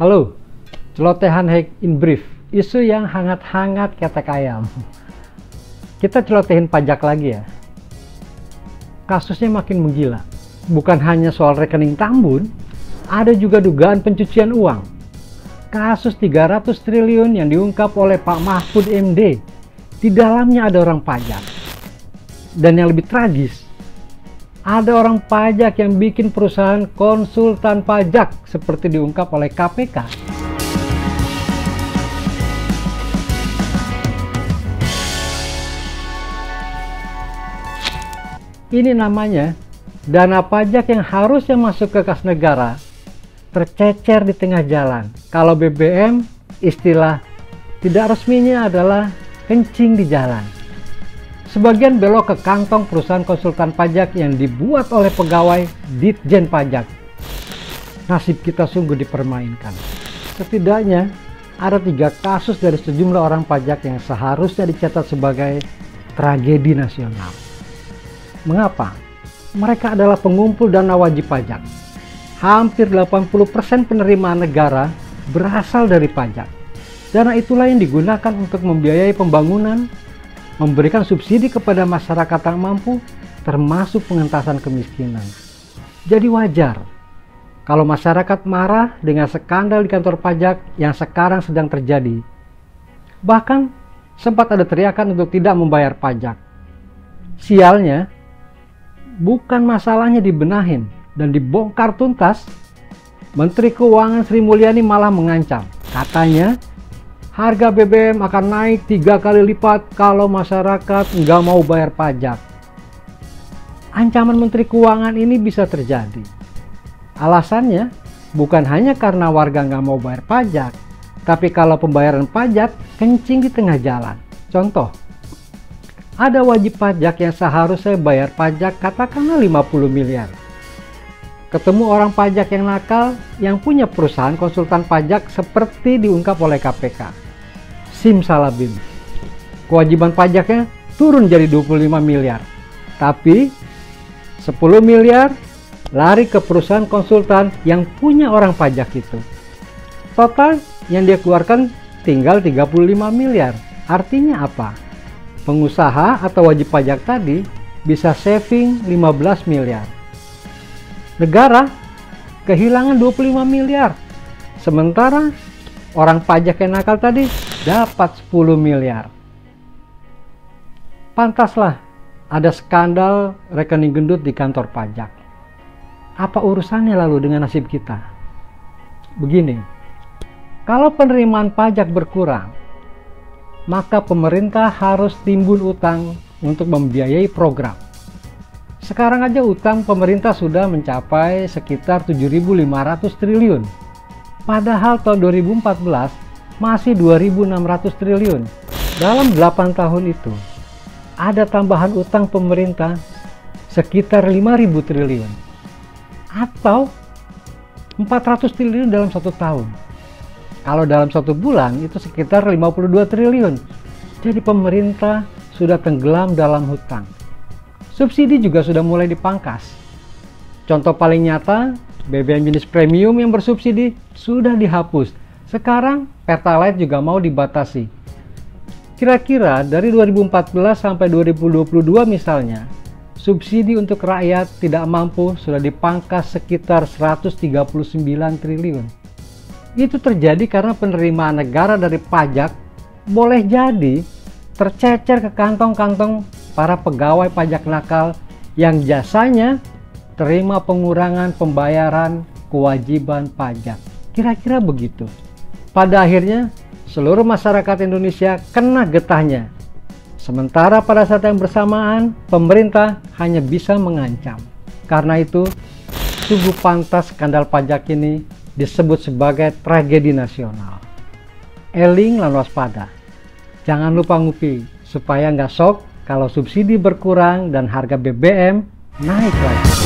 Halo, celotehan Hack in Brief, isu yang hangat-hangat ketek ayam. Kita celotehin pajak lagi ya. Kasusnya makin menggila. Bukan hanya soal rekening Tambun, ada juga dugaan pencucian uang. Kasus 300 triliun yang diungkap oleh Pak Mahfud MD. Di dalamnya ada orang pajak. Dan yang lebih tragis, ada orang pajak yang bikin perusahaan konsultan pajak seperti diungkap oleh KPK. Ini namanya dana pajak yang harusnya masuk ke kas negara tercecer di tengah jalan. Kalau BBM, istilah tidak resminya adalah kencing di jalan. Sebagian belok ke kantong perusahaan konsultan pajak yang dibuat oleh pegawai Ditjen Pajak. Nasib kita sungguh dipermainkan. Setidaknya ada 3 kasus dari sejumlah orang pajak yang seharusnya dicatat sebagai tragedi nasional. Mengapa? Mereka adalah pengumpul dana wajib pajak. Hampir 80% penerimaan negara berasal dari pajak. Dana itulah yang digunakan untuk membiayai pembangunan, memberikan subsidi kepada masyarakat yang mampu, termasuk pengentasan kemiskinan. Jadi wajar kalau masyarakat marah dengan skandal di kantor pajak yang sekarang sedang terjadi. Bahkan sempat ada teriakan untuk tidak membayar pajak. Sialnya, bukan masalahnya dibenahin dan dibongkar tuntas, Menteri Keuangan Sri Mulyani malah mengancam. Katanya, harga BBM akan naik 3 kali lipat kalau masyarakat nggak mau bayar pajak. Ancaman Menteri Keuangan ini bisa terjadi. Alasannya bukan hanya karena warga nggak mau bayar pajak, tapi kalau pembayaran pajak kencing di tengah jalan. Contoh, ada wajib pajak yang seharusnya bayar pajak katakanlah 50 miliar. Ketemu orang pajak yang nakal yang punya perusahaan konsultan pajak seperti diungkap oleh KPK. Simsalabim. Kewajiban pajaknya turun jadi 25 miliar. Tapi 10 miliar lari ke perusahaan konsultan yang punya orang pajak itu. Total yang dia keluarkan tinggal 35 miliar. Artinya apa? Pengusaha atau wajib pajak tadi bisa saving 15 miliar. Negara kehilangan 25 miliar. Sementara orang pajak yang nakal tadi dapat 10 miliar. Pantaslah ada skandal rekening gendut di kantor pajak. Apa urusannya lalu dengan nasib kita? Begini, kalau penerimaan pajak berkurang, maka pemerintah harus timbun utang untuk membiayai program. Sekarang aja utang pemerintah sudah mencapai sekitar 7.500 triliun. Padahal tahun 2014 masih 2.600 triliun. Dalam 8 tahun itu, ada tambahan utang pemerintah sekitar 5.000 triliun. Atau 400 triliun dalam 1 tahun. Kalau dalam 1 bulan itu sekitar 52 triliun. Jadi pemerintah sudah tenggelam dalam hutang. Subsidi juga sudah mulai dipangkas. Contoh paling nyata, BBM jenis premium yang bersubsidi sudah dihapus. Sekarang Pertalite juga mau dibatasi. Kira-kira dari 2014 sampai 2022 misalnya, subsidi untuk rakyat tidak mampu sudah dipangkas sekitar 139 triliun. Itu terjadi karena penerimaan negara dari pajak boleh jadi tercecer ke kantong-kantong para pegawai pajak nakal yang jasanya terima pengurangan pembayaran kewajiban pajak. Kira-kira begitu. Pada akhirnya, seluruh masyarakat Indonesia kena getahnya. Sementara pada saat yang bersamaan, pemerintah hanya bisa mengancam. Karena itu, sungguh pantas skandal pajak ini disebut sebagai tragedi nasional. Eling lan waspada. Jangan lupa ngupi supaya nggak shock kalau subsidi berkurang dan harga BBM naik lagi.